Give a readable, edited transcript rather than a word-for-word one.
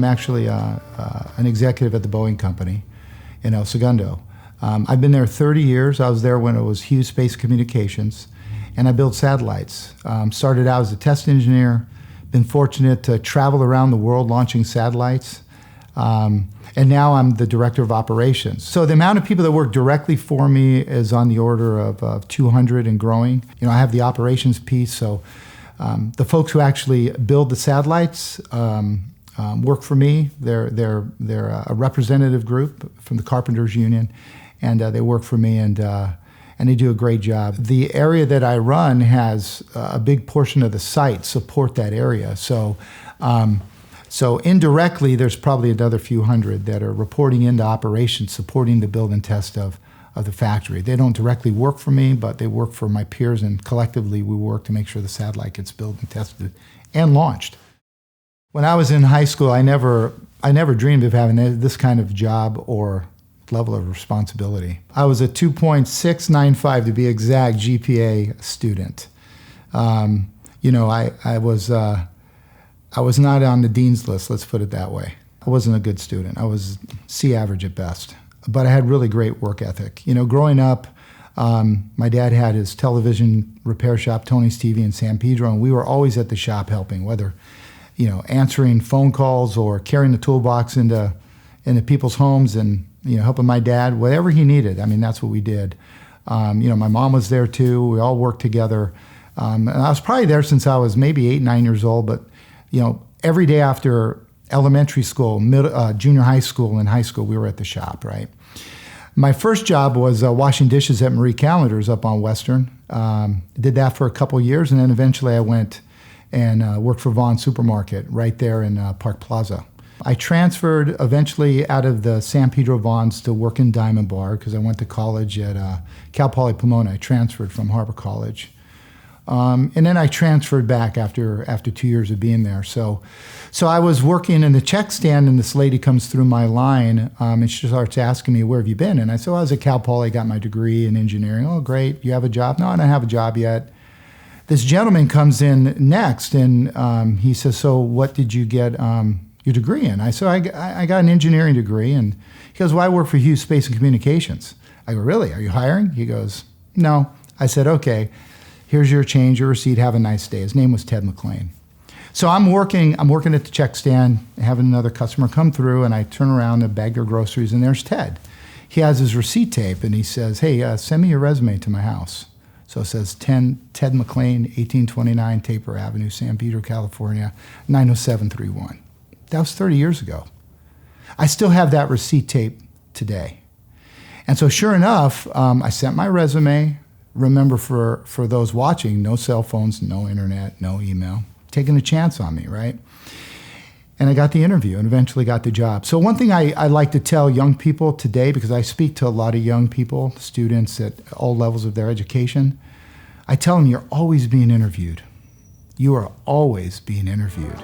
I'm actually an executive at the Boeing company in El Segundo. I've been there 30 years. I was there when it was Hughes Space Communications, and I built satellites. Started out as a test engineer, been fortunate to travel around the world launching satellites, and now I'm the director of operations. So the amount of people that work directly for me is on the order of 200 and growing. You know, I have the operations piece, so the folks who actually build the satellites work for me. They're a representative group from the Carpenters Union, and they work for me, and they do a great job. The area that I run has a big portion of the site support that area. So indirectly, there's probably another few hundred that are reporting into operations, supporting the build and test of the factory. They don't directly work for me, but they work for my peers, and collectively we work to make sure the satellite gets built and tested and launched. When I was in high school, I never dreamed of having this kind of job or level of responsibility. I was a 2.695 to be exact GPA student. You know, I was not on the dean's list, let's put it that way. I wasn't a good student. I was C average at best, but I had really great work ethic. You know, growing up, my dad had his television repair shop, Tony's TV in San Pedro, and we were always at the shop helping, whether, you know, answering phone calls or carrying the toolbox into people's homes and, you know, helping my dad, whatever he needed. I mean, that's what we did. You know, my mom was there too. We all worked together. And I was probably there since I was maybe 8, 9 years old, but, you know, every day after elementary school, junior high school, and high school, we were at the shop, right? My first job was washing dishes at Marie Callender's up on Western. Did that for a couple of years, and then eventually I went and worked for Vaughn Supermarket right there in Park Plaza. I transferred eventually out of the San Pedro Vaughn's to work in Diamond Bar because I went to college at Cal Poly Pomona. I transferred from Harbor College. And then I transferred back after 2 years of being there. So I was working in the check stand, and this lady comes through my line, and she starts asking me, where have you been? And I said, well, I was at Cal Poly, got my degree in engineering. Oh, great. You have a job? No, I don't have a job yet. This gentleman comes in next, and he says, so what did you get your degree in? I said, I got an engineering degree. And he goes, well, I work for Hughes Space and Communications. I go, really? Are you hiring? He goes, no. I said, okay. Here's your change, your receipt, have a nice day. His name was Ted McLean. So I'm working at the check stand, having another customer come through, and I turn around to bag their groceries, and there's Ted. He has his receipt tape, and he says, hey, send me your resume to my house. So it says Ted McLean, 1829 Taper Avenue, San Pedro, California, 90731. That was 30 years ago. I still have that receipt tape today. And so sure enough, I sent my resume. Remember, for those watching, no cell phones, no internet, no email, taking a chance on me, right? And I got the interview and eventually got the job. So one thing I like to tell young people today, because I speak to a lot of young people, students at all levels of their education, I tell them you're always being interviewed. You are always being interviewed.